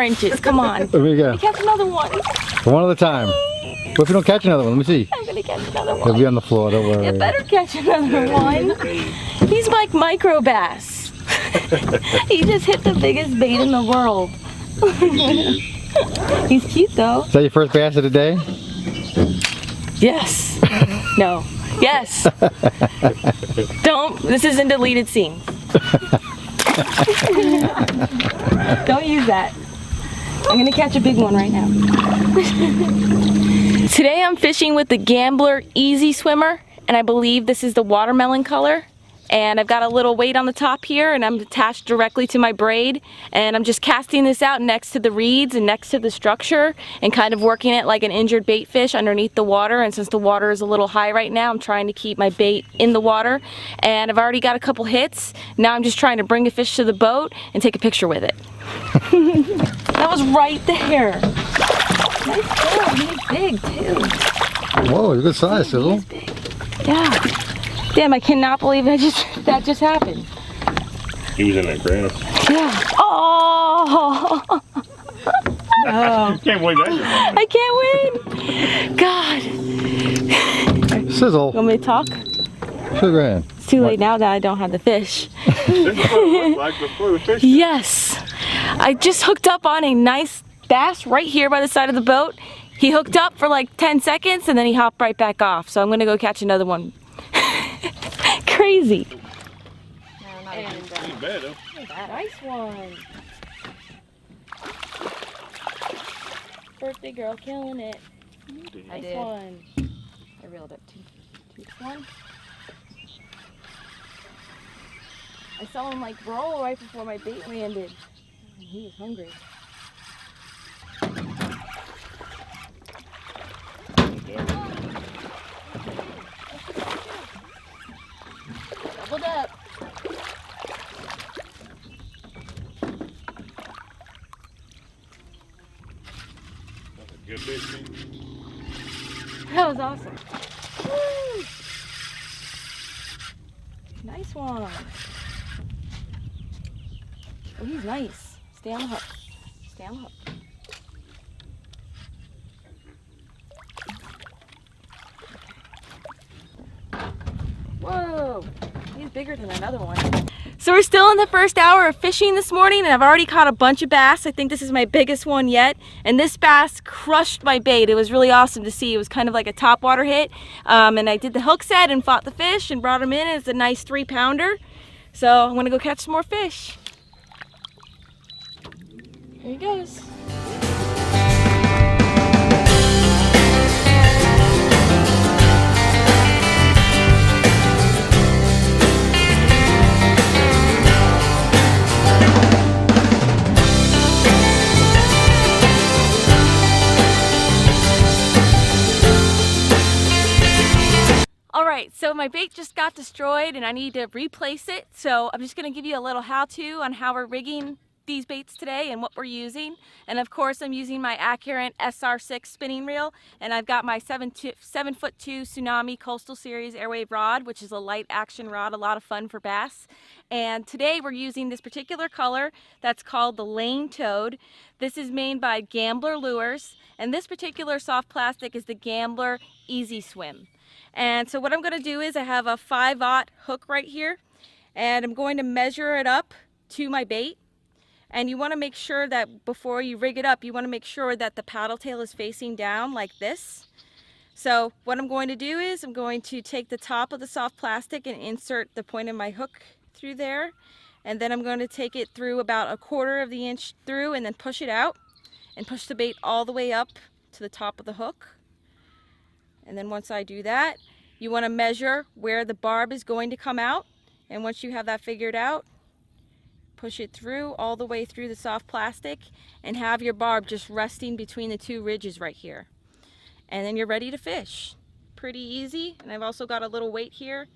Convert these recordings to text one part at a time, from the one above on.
inches. Come on. There we go. Let me catch another one. One at a time. What if you don't catch another one? Let me see. I'm gonna catch another one. He'll be on the floor, don't worry. You better catch another one. He's like micro bass. He just hit the biggest bait in the world. He's cute though. Is that your first bass of the day? Yes. No. Yes. Don't. This isn't deleted scenes. Don't use that. I'm gonna catch a big one right now. Today I'm fishing with the Gambler Easy Swimmer, and I believe this is the watermelon color. And I've got a little weight on the top here, and I'm attached directly to my braid, and I'm just casting this out next to the reeds and next to the structure and kind of working it like an injured bait fish underneath the water. And since the water is a little high right now, I'm trying to keep my bait in the water, and I've already got a couple hits. Now I'm just trying to bring a fish to the boat and take a picture with it. That was right there. Nice fish. He's big too. Whoa, he's a good size, Sizzle. He's big. Yeah. Damn, I cannot believe that just happened. He was in that grass. Yeah. Oh! I can't believe that. I can't win! God. Sizzle. You want me to talk? Sugar in. It's too late now that I don't have the fish. This is what it looked like before the fish. Yes. I just hooked up on a nice bass right here by the side of the boat. He hooked up for like 10 seconds and then he hopped right back off. So I'm going to go catch another one. Crazy. Ain't bad though. Nice one. Birthday girl killing it. I Nice did. one. I reeled up too. One. I saw him like roll right before my bait landed. He was hungry. Doubled up. Good fish. That was awesome. Woo! Nice one. Oh, he's nice. Stay on the hook. Stay on the hook. Whoa, he's bigger than another one. So we're still in the first hour of fishing this morning, and I've already caught a bunch of bass. I think this is my biggest one yet, and this bass crushed my bait. It was really awesome to see. It was kind of like a topwater hit, and I did the hook set and fought the fish and brought him in. It's a nice 3-pounder. So I'm gonna go catch some more fish. Here he goes. Alright, so my bait just got destroyed and I need to replace it. So I'm just going to give you a little how-to on how we're rigging these baits today and what we're using. And of course I'm using my Accurate SR6 spinning reel, and I've got my 7'2" Tsunami Coastal Series Airwave rod, which is a light action rod, a lot of fun for bass. And today we're using this particular color that's called the Lane Toad. This is made by Gambler Lures, and this particular soft plastic is the Gambler Easy Swim. And so what I'm going to do is I have a 5/0 hook right here, and I'm going to measure it up to my bait. And you want to make sure that before you rig it up, you want to make sure that the paddle tail is facing down like this. So what I'm going to do is I'm going to take the top of the soft plastic and insert the point of my hook through there. And then I'm going to take it through about 1/4 of the inch through and then push it out and push the bait all the way up to the top of the hook. And then once I do that, you want to measure where the barb is going to come out. And once you have that figured out, push it through all the way through the soft plastic and have your barb just resting between the 2 ridges right here. And then you're ready to fish. Pretty easy. And I've also got a little weight here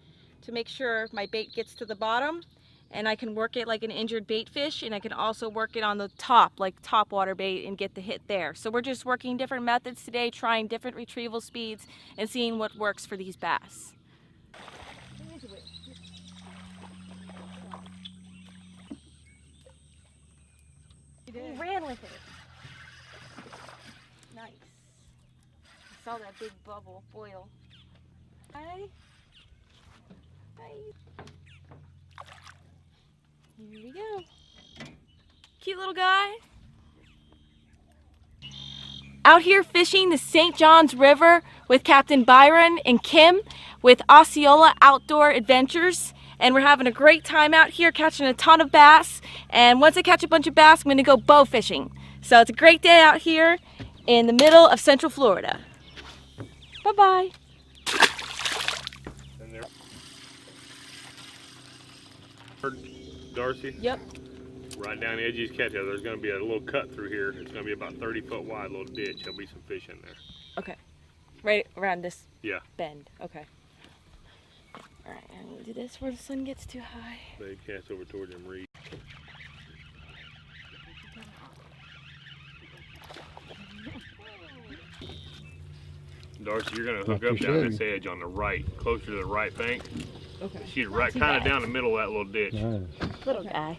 to make sure my bait gets to the bottom, and I can work it like an injured bait fish, and I can also work it on the top, like top water bait, and get the hit there. So we're just working different methods today, trying different retrieval speeds and seeing what works for these bass. He ran with it. saw that big bubble boil. Hi. Hi. Here we go. Cute little guy. Out here fishing the St. Johns River with Captain Byron and Kim with Osceola Outdoor Adventures. And we're having a great time out here catching a ton of bass. And once I catch a bunch of bass, I'm gonna go bow fishing. So it's a great day out here in the middle of Central Florida. Bye-bye. And there. Darcy? Yep. Right down the edge of these cattails, there's going to be a little cut through here. It's going to be about 30 foot wide, little ditch. There'll be some fish in there. Okay. Right around this Yeah. bend. Okay. All right, I'm gonna do this before the sun gets too high. They cast over toward them reeds. Darcy, you're going to hook Not up too down this shabby. edge on the right, closer to the right bank. Okay. She's right kind of down the middle of that little ditch. Nice. Little guy.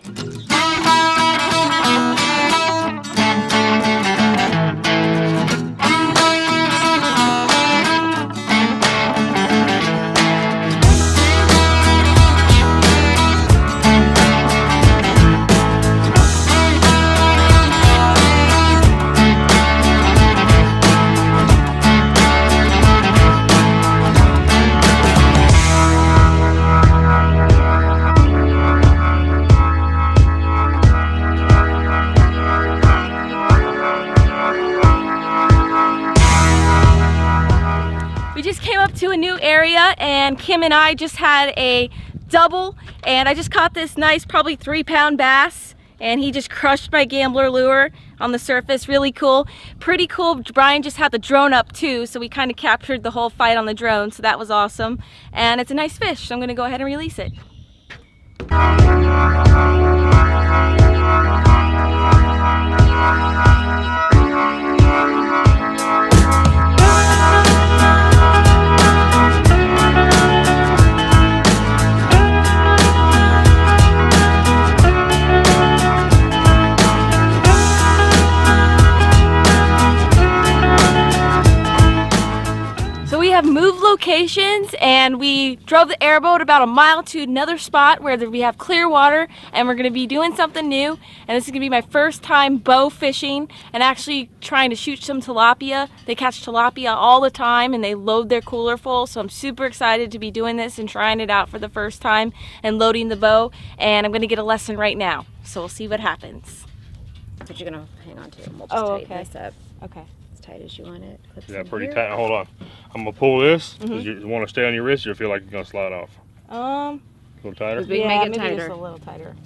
We just came up to a new area and Kim and I just had a double and I just caught this nice probably 3-pound bass and he just crushed my gambler lure on the surface. Really cool. Pretty cool. Brian just had the drone up too, so we kind of captured the whole fight on the drone, so that was awesome. And it's a nice fish, so I'm gonna go ahead and release it. We have moved locations and we drove the airboat about a mile to another spot where we have clear water and we're going to be doing something new, and this is going to be my first time bow fishing and actually trying to shoot some tilapia. They catch tilapia all the time and they load their cooler full, so I'm super excited to be doing this and trying it out for the first time and loading the bow, and I'm going to get a lesson right now, so we'll see what happens. That's what you're gonna hang on to, and we'll just Oh, tighten okay. this up Okay. as tight as you want it. Clips Yeah, in pretty here. tight. Hold on. I'm going to pull this. Does you want to stay on your wrist or feel like it's going to slide off? Um, A little tighter? We can yeah, make it maybe tighter. just a little tighter.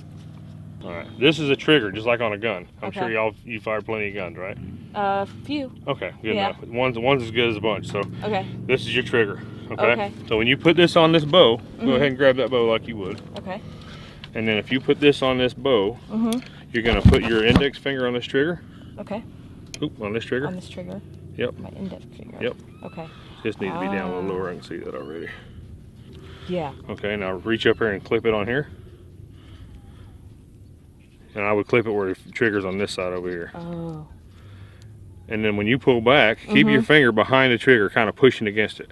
All right. This is a trigger, just like on a gun. I'm Okay. sure you fired plenty of guns, right? Few. Okay, good Yeah. enough. One's as good as a bunch. So Okay. this is your trigger. Okay. Okay. So when you put this on this bow, go ahead and grab that bow like you would. Okay. And then if you put this on this bow, Mm-hmm. you're going to put your index finger on this trigger. Okay. Oop, on this trigger. On this trigger. Yep. My index finger. Yep. Okay. This needs to be down a little lower. I can see that already. Yeah. Okay, now reach up here and clip it on here. And I would clip it where the trigger's on this side over here. Oh. And then when you pull back, keep your finger behind the trigger, kind of pushing against it.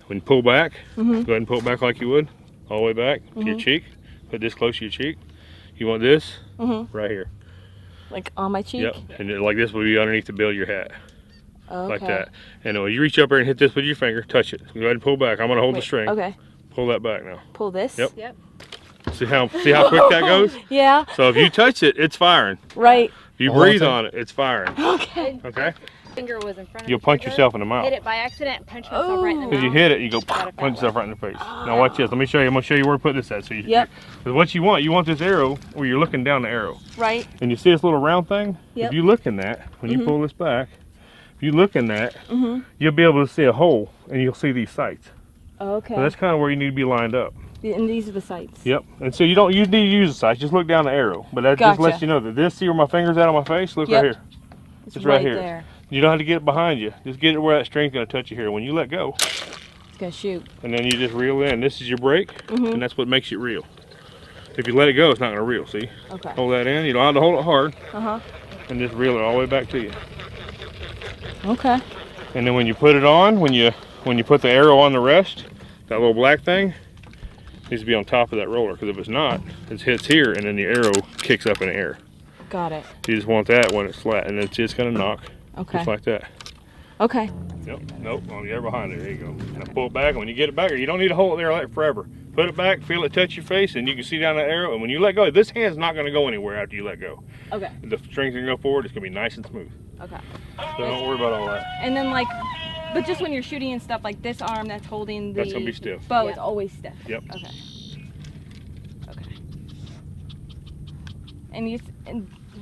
When you pull back, go ahead and pull it back like you would, all the way back to your cheek. Put this close to your cheek. You want this right here. Like on my cheek? Yep, and then like this will be underneath the bill of your hat, Okay. like that. And when you reach up there and hit this with your finger, touch it. Go ahead and pull back. I'm gonna hold the Wait, string. Okay. Pull that back now. Pull this? Yep. Yep. See how quick that goes? Yeah. So if you touch it, it's firing. Right. If you Oh, breathe okay. on it, it's firing. Okay. Okay? Finger was in front of You'll the punch trigger, yourself in the mouth. hit it by accident, and punch myself right in the Because you mouth. hit it, you go Got it punch that yourself right in the face. Now watch this. Let me show you. I'm gonna show you where to put this at. So you. Yep. Because what you want this arrow where you're looking down the arrow, Right. and you see this little round thing. Yep. If you look in that, when you pull this back, if you look in that, you'll be able to see a hole, and you'll see these sights. Okay. So that's kind of where you need to be lined up. And these are the sights. Yep. And so you don't need to use the sights. Just look down the arrow. But that just lets Gotcha. you know that this. See where my finger's at on my face? Look Yep. right here. It's right here. there. You don't have to get it behind you. Just get it where that string's gonna touch you here. When you let go, It's gonna shoot. and then you just reel in. This is your brake, and that's what makes it reel. If you let it go, it's not gonna reel. See? Okay. Hold that in. You don't have to hold it hard, Uh-huh. and just reel it all the way back to you. Okay. And then when you put it on, when you put the arrow on the rest, that little black thing needs to be on top of that roller, because if it's not, it hits here and then the arrow kicks up in the air. Got it. You just want that when it's flat, and it's just gonna knock. Okay. Just like that. Okay. Nope, on the air behind it, there you go. And pull it back, and when you get it back, you don't need to hold it there like forever. Put it back, feel it touch your face, and you can see down that arrow, and when you let go, this hand's not gonna go anywhere after you let go. Okay. The string's gonna go forward, it's gonna be nice and smooth. Okay. So don't worry about all that. And then like, but just when you're shooting and stuff, like this arm that's holding the That's gonna be stiff. bow is always stiff. Yep. Okay. Okay. And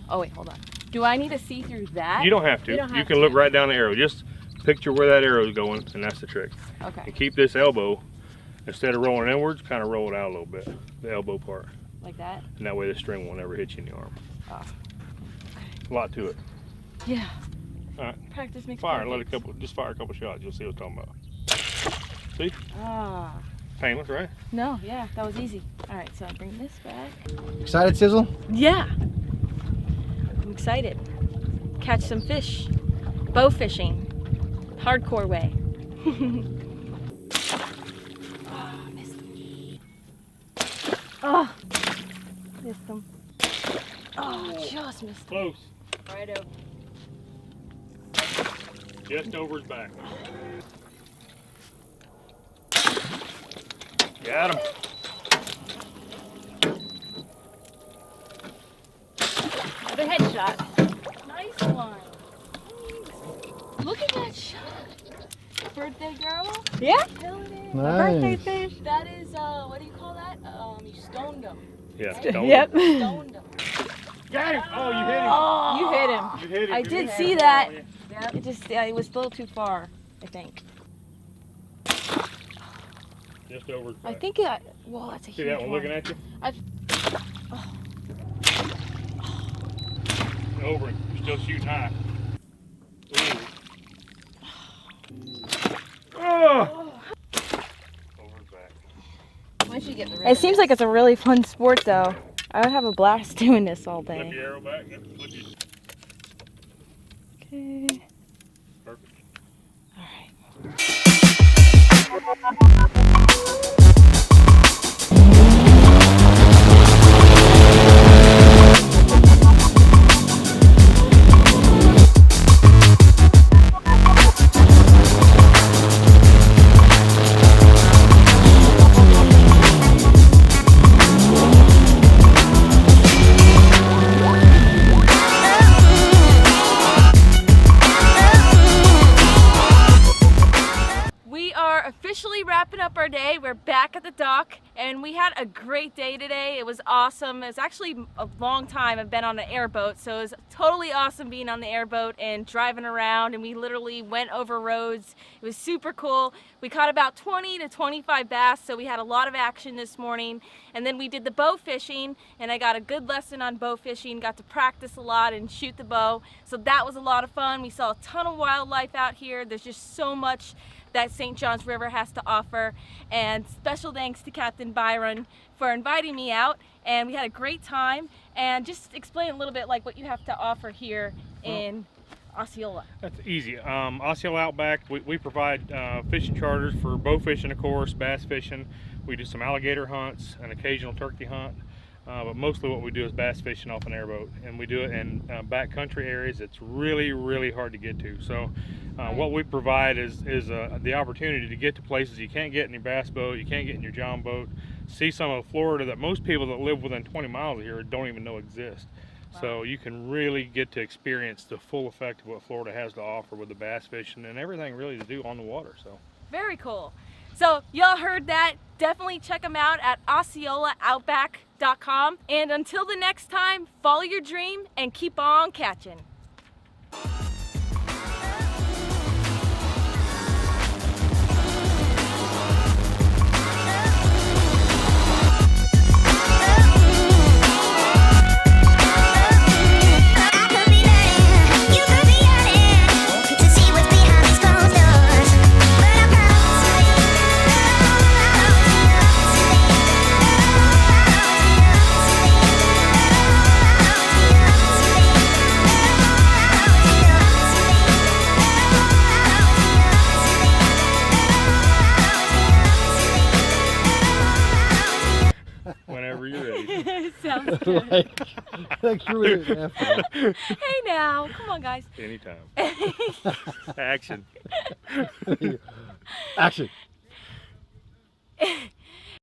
oh wait, hold on. Do I need to see through that? You don't have to. You don't You have can to. look right down the arrow. Just picture where that arrow is going, and that's the trick. Okay. And keep this elbow, instead of rolling inwards, kind of roll it out a little bit, the elbow part. Like that? And that way the string won't ever hit you in the arm. Oh. A lot to it. Yeah. All right. Practice makes Fire, perfect. just fire a couple shots. You'll see what I'm talking about. See? Ah. Painless, right? No, yeah, that was easy. All right, so I bring this back. Excited, Sizzle? Yeah. I'm excited. Catch some fish. Bow fishing. Hardcore way. Oh, missed him. Oh, missed him. Oh, just missed him. Close. Right over. Just over his back. Got him. Another headshot. Nice one. Look at that shot. Birthday girl? Yeah. Kill it in. Nice. fish. That is, what do you call that? You stoned him. Yeah. Right? Don't. Yep. Stoned him. Got him. Oh, you hit him. Oh, You hit him. You hit him. I You did hit see him. that. Yeah. It just, yeah, it was a little too far, I think. Just over his back. I think well, that's a See huge that one looking at you? Over him. You're still shooting high. Ooh. Oh. Over his back. Once you get the It seems like it's a really fun sport, though. I would have a blast doing this all Flip day. your arrow back. Yep. Flip your... Okay. Perfect. All right. We are officially wrapping up our day. We're back at the dock and we had a great day today. It was awesome. It was actually a long time I've been on an airboat, so it was totally awesome being on the airboat and driving around, and we literally went over roads. It was super cool. We caught about 20 to 25 bass, so we had a lot of action this morning. And then we did the bow fishing, and I got a good lesson on bow fishing, got to practice a lot and shoot the bow. So that was a lot of fun. We saw a ton of wildlife out here. There's just so much that St. Johns River has to offer. And special thanks to Captain Byron for inviting me out. And we had a great time. And just explain a little bit like what you have to offer here in Osceola. That's easy. Osceola Outback, we provide fishing charters for bow fishing, of course, bass fishing. We do some alligator hunts, an occasional turkey hunt. But mostly what we do is bass fishing off an airboat, and we do it in backcountry areas it's really, really hard to get to. So what we provide is the opportunity to get to places you can't get in your bass boat, you can't get in your john boat, see some of Florida that most people that live within 20 miles of here don't even know exist. Wow. So you can really get to experience the full effect of what Florida has to offer with the bass fishing and everything really to do on the water. So Very cool. So y'all heard that. Definitely check them out at OsceolaOutback.com. And until the next time, follow your dream and keep on catching. That was good. like threw it in after. Hey now, come on guys. Anytime. Action. Action.